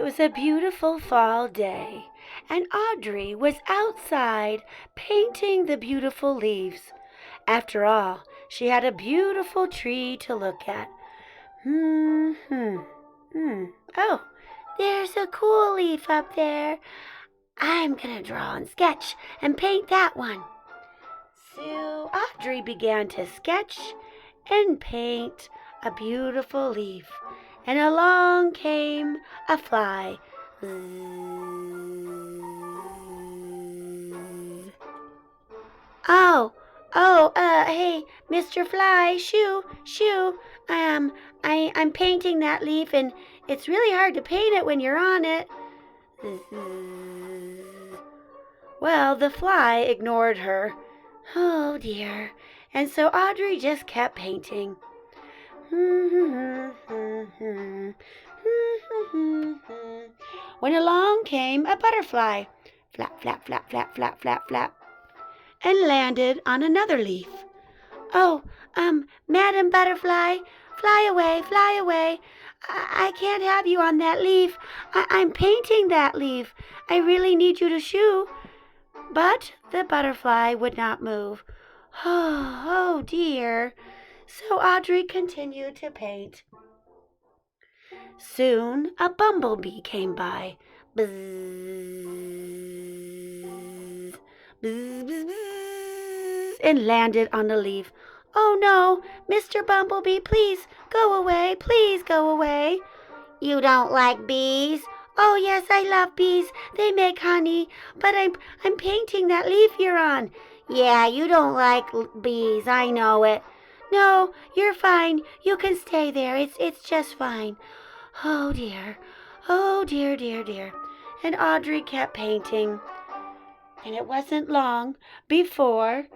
was a beautiful fall day, and Audrey was outside painting the beautiful leaves. After all, she had a beautiful tree to look at. Oh, there's a cool leaf up there. I'm gonna draw and sketch and paint that one. So Audrey began to sketch and paint a beautiful leaf, and along came a fly. Hey, Mr. Fly, shoo, shoo. I'm painting that leaf, and it's really hard to paint it when you're on it. Well, the fly ignored her. Oh dear. And so Audrey just kept painting. When along came a butterfly, flap, flap, flap, flap, flap, flap, flap, and landed on another leaf. Oh, Madam Butterfly, fly away, fly away. I can't have you on that leaf. I'm painting that leaf. I really need you to shoo. But the butterfly would not move. Oh dear. So Audrey continued to paint. Soon a bumblebee came by. Buzz, buzz, buzz, buzz, and landed on the leaf. Oh no, Mr. Bumblebee, please go away, please go away. You don't like bees? Oh yes, I love bees. They make honey, but I'm painting that leaf you're on. Yeah, you don't like bees, I know it. No, you're fine. You can stay there. It's just fine. Oh dear. Oh dear, dear, dear. And Audrey kept painting. And it wasn't long before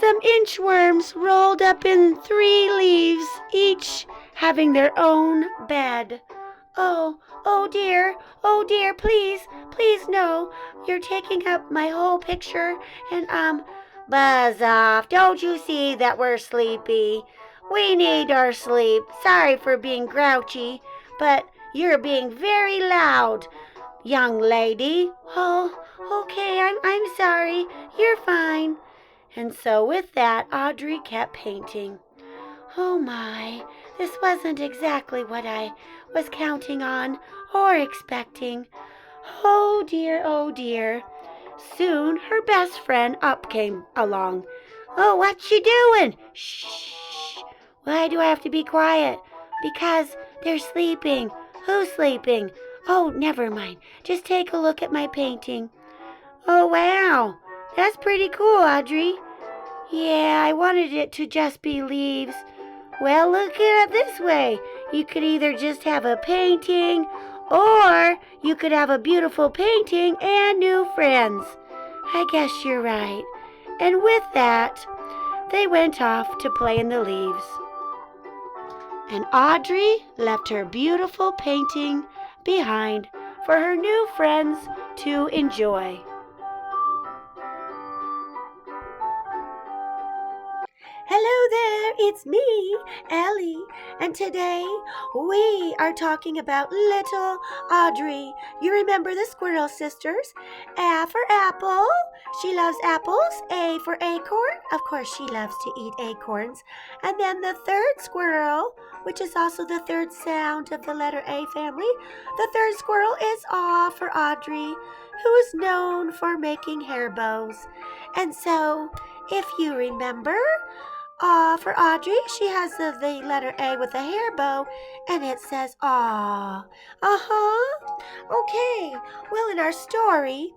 some inchworms rolled up in 3 leaves, each having their own bed. Oh dear, please, please no. You're taking up my whole picture, and buzz off. Don't you see that we're sleepy? We need our sleep. Sorry for being grouchy, but you're being very loud, young lady. Oh, okay, I'm sorry. You're fine. And so with that, Audrey kept painting. Oh my, this wasn't exactly what I was counting on or expecting. Oh dear, oh dear. Soon her best friend Up came along. Oh, what's she doing? Shh. Why do I have to be quiet? Because they're sleeping. Who's sleeping? Oh, never mind. Just take a look at my painting. Oh, wow. That's pretty cool, Audrey. Yeah, I wanted it to just be leaves. Well, look at it this way. You could either just have a painting, or you could have a beautiful painting and new friends. I guess you're right. And with that, they went off to play in the leaves. And Audrey left her beautiful painting behind for her new friends to enjoy. Hello there, it's me, Ellie, and today we are talking about little Audrey. You remember the Squirrel Sisters? A for apple, she loves apples. A for acorn, of course she loves to eat acorns. And then the third squirrel, which is also the third sound of the letter A family, the third squirrel is A for Audrey, who is known for making hair bows. And so, if you remember, for Audrey, she has the letter A with a hair bow, and it says aw. Okay, well, in our story,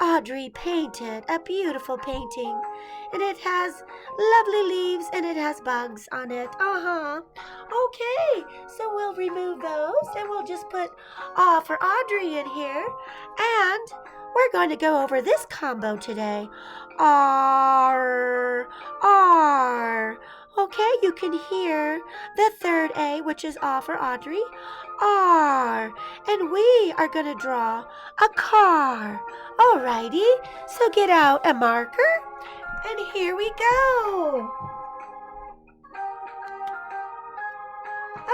Audrey painted a beautiful painting, and it has lovely leaves, and it has bugs on it. Okay, so we'll remove those, and we'll just put aw for Audrey in here, and we're going to go over this combo today. R, R. Okay, you can hear the third A, which is A for Audrey. R. And we are going to draw a car. Alrighty, so get out a marker, and here we go.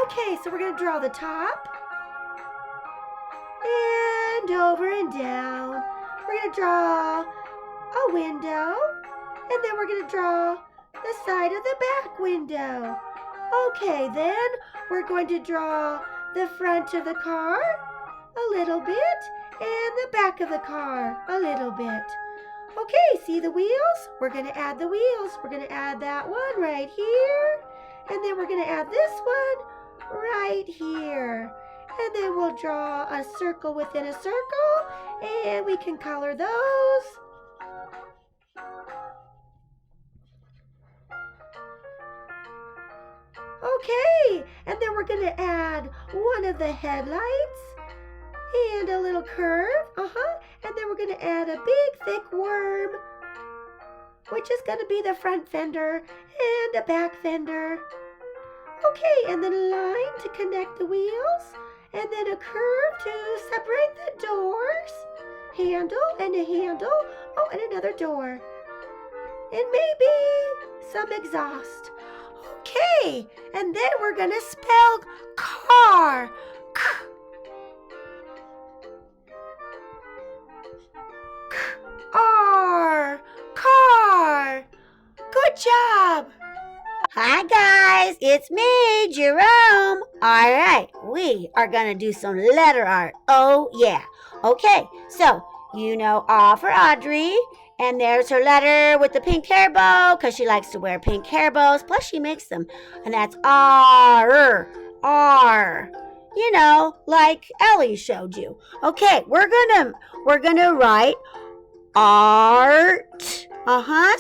Okay, so we're going to draw the top. and over and down. We're going to draw a window, and then we're going to draw the side of the back window. Okay, then we're going to draw the front of the car a little bit and the back of the car a little bit. Okay, see the wheels? We're going to add the wheels. We're going to add that one right here, and then we're going to add this one right here. And then we'll draw a circle within a circle, and we can color those. Okay, and then we're going to add one of the headlights and a little curve. And then we're going to add a big thick worm, which is going to be the front fender and a back fender. Okay, and then a line to connect the wheels, and then a curve to separate the doors, handle and a handle, oh, and another door, and maybe some exhaust. Okay, and then we're going to spell car. R, car. Good job. Hi guys, it's me, Jerome. All right, we are going to do some letter art. Oh yeah. Okay, so you know R for Audrey, and there's her letter with the pink hair bow because she likes to wear pink hair bows, plus she makes them. And that's R, R. You know, like Ellie showed you. Okay, we're gonna write art.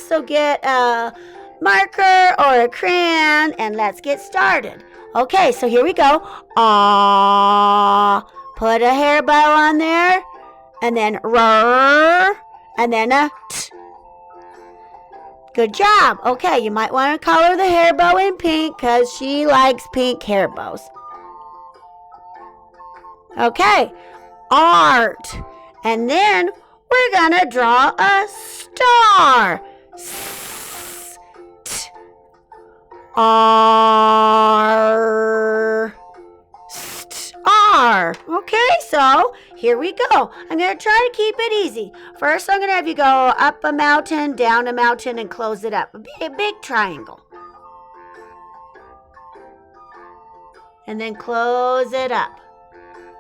So get a marker or a crayon and let's get started. Okay, so here we go. Put a hair bow on there, and then R, and then a T. Good job. Okay, you might want to color the hair bow in pink because she likes pink hair bows. Okay, art. And then we're going to draw a star. R. R. Okay, so here we go. I'm going to try to keep it easy. First, I'm going to have you go up a mountain, down a mountain, and close it up. A big triangle. And then close it up.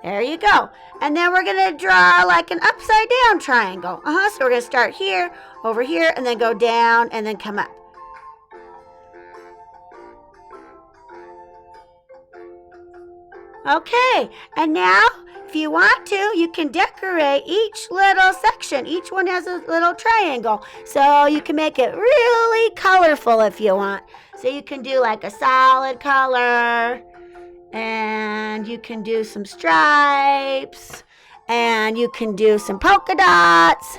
There you go. And then we're going to draw like an upside down triangle. So we're going to start here, over here, and then go down, and then come up. Okay, and now, if you want to, you can decorate each little section. Each one has a little triangle, so you can make it really colorful if you want. So you can do like a solid color, and you can do some stripes, and you can do some polka dots.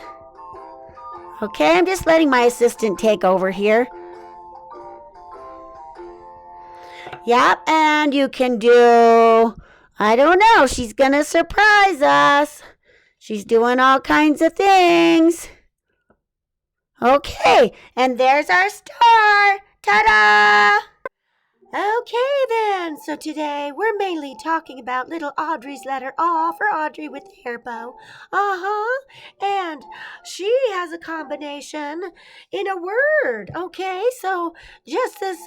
Okay, I'm just letting my assistant take over here. Yep, and you can do, I don't know, she's going to surprise us. She's doing all kinds of things. Okay, and there's our star. Ta-da! Okay then, so today we're mainly talking about little Audrey's letter R for Audrey with the hair bow. And she has a combination in a word. Okay, so just as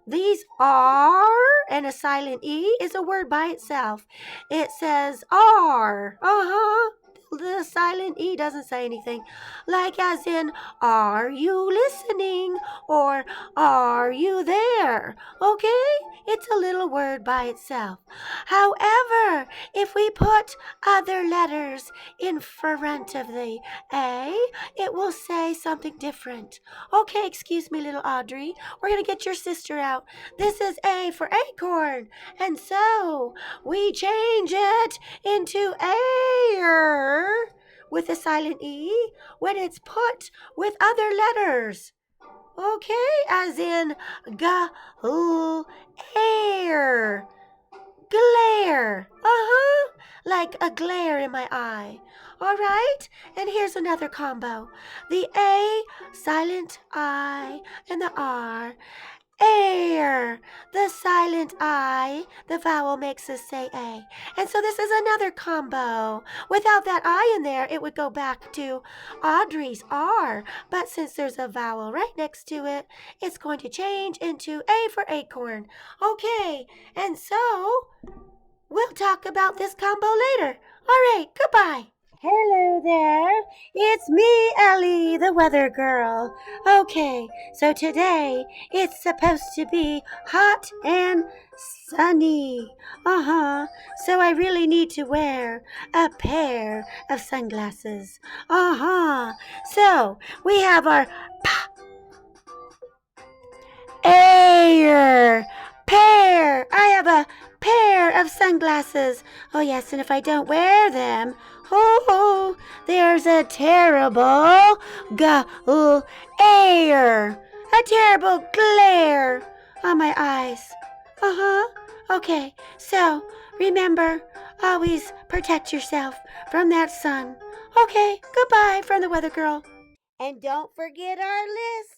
these R and a silent E is a word by itself. It says R. The silent E doesn't say anything. Like as in, are you listening? Or are you there? Okay? It's a little word by itself. However, if we put other letters in front of the A, it will say something different. Okay, excuse me, little Audrey. We're going to get your sister out. This is A for acorn. And so we change it into air with a silent E when it's put with other letters. Okay, as in air, glare, like a glare in my eye. All right, and here's another combo. The A, silent I, and the R, air. the silent I, the vowel makes us say A. And so this is another combo. Without that I in there, it would go back to Audrey's R. But since there's a vowel right next to it, it's going to change into A for acorn. Okay, and so we'll talk about this combo later. All right, goodbye. Hello there, it's me, Ellie, the weather girl. Okay, so today it's supposed to be hot and sunny. So I really need to wear a pair of sunglasses. So we have our air pair. I have a pair of sunglasses. Oh yes, and if I don't wear them, there's a terrible a terrible glare on my eyes. Okay, so remember, always protect yourself from that sun. Okay, goodbye from the weather girl. And don't forget our list.